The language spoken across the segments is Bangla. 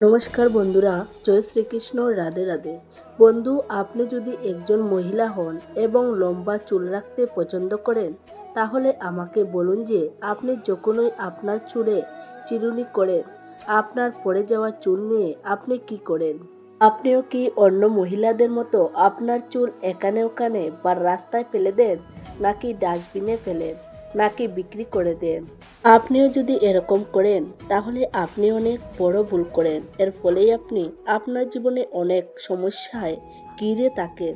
নমস্কার বন্ধুরা, জয় শ্রীকৃষ্ণ, রাধে রাধে। বন্ধু, আপনি যদি একজন মহিলা হন এবং লম্বা চুল রাখতে পছন্দ করেন, তাহলে আমাকে বলুন যে আপনি যখনই আপনার চুলে চিরুনি করেন, আপনার পড়ে যাওয়া চুল নিয়ে আপনি কি করেন। আপনিও কি অন্য মহিলাদের মতো আপনার চুল এখানে ওখানে বা রাস্তায় ফেলে দেন, নাকি ডাস্টবিনে ফেলেন, নাকি বিক্রি করে দেন? আপনিও যদি এরকম করেন, তাহলে আপনি অনেক বড় ভুল করেন। এর ফলেই আপনি আপনার জীবনে অনেক সমস্যায় ঘিরে থাকেন।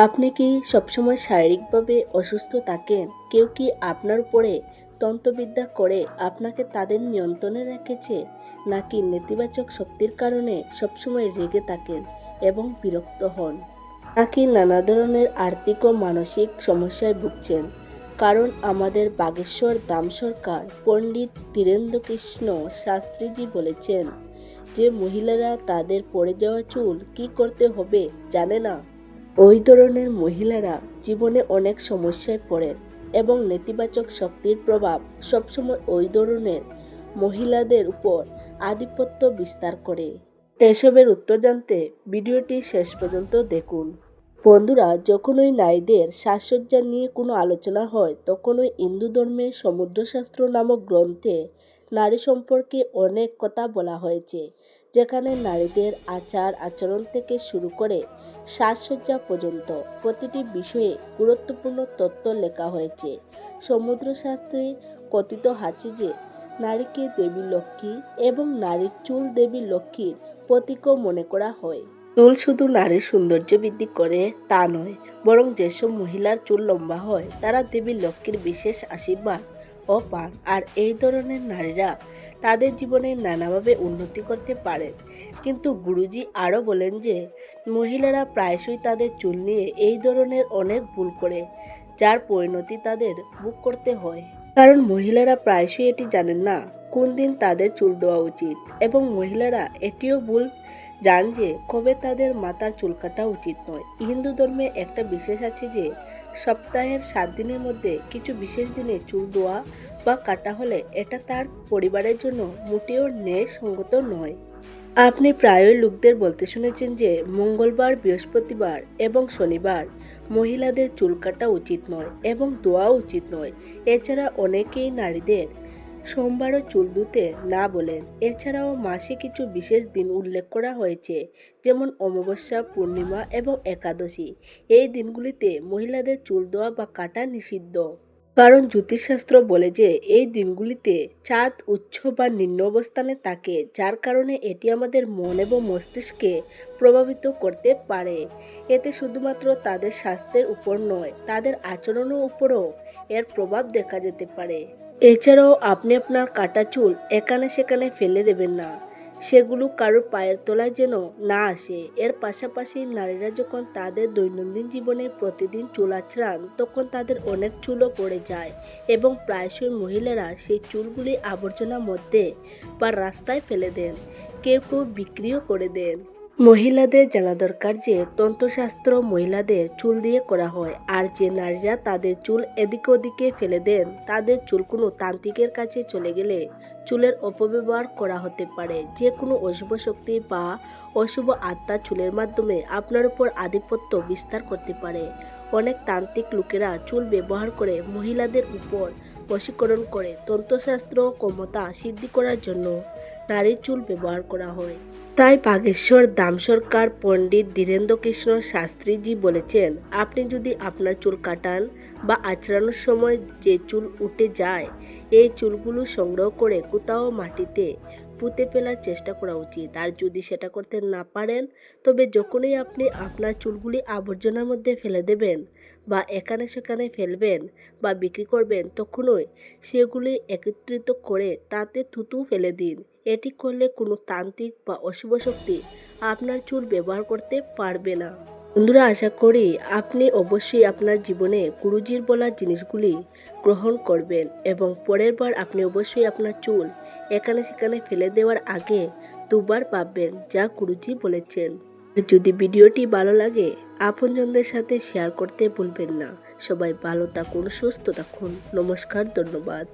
আপনি কি সবসময় শারীরিকভাবে অসুস্থ থাকেন? কেউ কি আপনার উপরে তন্ত্রবিদ্যা করে আপনাকে তাদের নিয়ন্ত্রণে রেখেছে, নাকি নেতিবাচক শক্তির কারণে সবসময় রেগে থাকেন এবং বিরক্ত হন, নাকি নানা ধরনের আর্থিক ও মানসিক সমস্যায় ভুগছেন? কারণ আমাদের বাগেশ্বর দাম সরকার পণ্ডিত ধীরেন্দ্রকৃষ্ণ শাস্ত্রীজি বলেছেন যে মহিলারা তাদের পড়ে যাওয়া চুল কি করতে হবে জানে না। ওই ধরনের মহিলারা জীবনে অনেক সমস্যায় পড়েন এবং নেতিবাচক শক্তির প্রভাব সবসময় ওই ধরনের মহিলাদের উপর আধিপত্য বিস্তার করে। এসবের উত্তর জানতে ভিডিওটি শেষ পর্যন্ত দেখুন। বন্ধুরা, যখন ওই নারীদের সাজসজ্জা নিয়ে কোনো আলোচনা হয়, তখন ওই হিন্দু ধর্মের সমুদ্রশাস্ত্র নামক গ্রন্থে নারী সম্পর্কে অনেক কথা বলা হয়েছে, যেখানে নারীদের আচার আচরণ থেকে শুরু করে সাজসজ্জা পর্যন্ত প্রতিটি বিষয়ে গুরুত্বপূর্ণ তথ্য লেখা হয়েছে। সমুদ্রশাস্ত্রে কথিত আছে যে নারীকে দেবী লক্ষ্মী এবং নারীর চুল দেবী লক্ষ্মীর প্রতীকও মনে করা হয়। চুল শুধু নারীর সৌন্দর্য বৃদ্ধি করে তা নয়, বরং যেসব মহিলার চুল লম্বা হয় তারা দেবী লক্ষ্মীর বিশেষ আশীর্বাদ ও পান। আর এই ধরনের নারীরা তাদের জীবনে নানাভাবে উন্নতি করতে পারেন। কিন্তু গুরুজি আরও বলেন যে মহিলারা প্রায়শই তাদের চুল নিয়ে এই ধরনের অনেক ভুল করে, যার পরিণতি তাদের ভোগ করতে হয়। কারণ মহিলারা প্রায়শই এটি জানেন না কোন দিন তাদের চুল দেওয়া উচিত, এবং মহিলারা এটিও ভুল জান যে কবে তাদের মাথার চুল কাটা উচিত নয়। হিন্দু ধর্মে একটা বিশেষ আছে যে সপ্তাহের 7 দিনের মধ্যে কিছু বিশেষ দিনে চুল দেওয়া বা কাটা হলে এটা তার পরিবারের জন্য মোটেও ন্যায়সঙ্গত নয়। আপনি প্রায়ই লোকদের বলতে শুনেছেন যে মঙ্গলবার, বৃহস্পতিবার এবং শনিবার মহিলাদের চুল কাটা উচিত নয় এবং ধোয়া উচিত নয়। এছাড়া অনেকেই নারীদের সোমবারও চুল ধুতে না বলেন। এছাড়াও মাসে কিছু বিশেষ দিন উল্লেখ করা হয়েছে, যেমন অমাবস্যা, পূর্ণিমা এবং একাদশী। এই দিনগুলিতে মহিলাদের চুল ধোয়া বা কাটা নিষিদ্ধ। কারণ জ্যোতিষশাস্ত্র বলে যে এই দিনগুলিতে চাঁদ উচ্চ বা নিম্ন অবস্থানে থাকে, যার কারণে এটি আমাদের মন এবং মস্তিষ্ককে প্রভাবিত করতে পারে। এতে শুধুমাত্র তাদের স্বাস্থ্যের উপর নয়, তাদের আচরণের উপরও এর প্রভাব দেখা যেতে পারে। এছাড়াও আপনি আপনার কাটা চুল এখানে সেখানে ফেলে দেবেন না, সেগুলো কারোর পায়ের তলায় যেন না আসে। এর পাশাপাশি নারীরা যখন তাদের দৈনন্দিন জীবনে প্রতিদিন চুল আঁচড়ান, তখন তাদের অনেক চুলও পড়ে যায় এবং প্রায়শই মহিলারা সেই চুলগুলি আবর্জনার মধ্যে বা রাস্তায় ফেলে দেন, কেউ কেউ বিক্রিও করে দেন। মহিলাদের জানা দরকার যে তন্ত্রশাস্ত্র মহিলাদের চুল দিয়ে করা হয়, আর যে নারীরা তাদের চুল এদিকে ওদিকে ফেলে দেন, তাদের চুল কোনো তান্ত্রিকের কাছে চলে গেলে চুলের অপব্যবহার করা হতে পারে। যে কোনো অশুভ শক্তি বা অশুভ আত্মা চুলের মাধ্যমে আপনার উপর আধিপত্য বিস্তার করতে পারে। অনেক তান্ত্রিক লোকেরা চুল ব্যবহার করে মহিলাদের উপর বশীকরণ করে। তন্ত্রশাস্ত্র ক্ষমতা সিদ্ধি করার জন্য নারীর চুল ব্যবহার করা হয়। তাই বাগেশ্বর দাম সরকার পণ্ডিত ধীরেন্দ্রকৃষ্ণ শাস্ত্রীজি বলেছেন, আপনি যদি আপনার চুল কাটান বা আঁচড়ানোর সময় যে চুল উঠে যায়, এই চুলগুলো সংগ্রহ করে কোথাও মাটিতে পুঁতে ফেলার চেষ্টা করা উচিত। আর যদি সেটা করতে না পারেন, তবে যখনই আপনি আপনার চুলগুলি আবর্জনার মধ্যে ফেলে দেবেন বা এখানে সেখানে ফেলবেন বা বিক্রি করবেন, তখনই সেগুলি একত্রিত করে তাতে থুতু ফেলে দিন। এটি করলে কোনো তান্ত্রিক বা অশুভ শক্তি আপনার চুল ব্যবহার করতে পারবে না। বন্ধুরা, আশা করি আপনি অবশ্যই আপনার জীবনে গুরুজির বলা জিনিসগুলি গ্রহণ করবেন এবং পরের বার আপনি অবশ্যই আপনার চুল এখানে সেখানে ফেলে দেওয়ার আগে দুবার ভাববেন যা গুরুজি বলেছেন। যদি ভিডিওটি ভালো লাগে, আপনজনদের সাথে শেয়ার করতে ভুলবেন না। সবাই ভালো থাকুন, সুস্থ থাকুন। নমস্কার, ধন্যবাদ।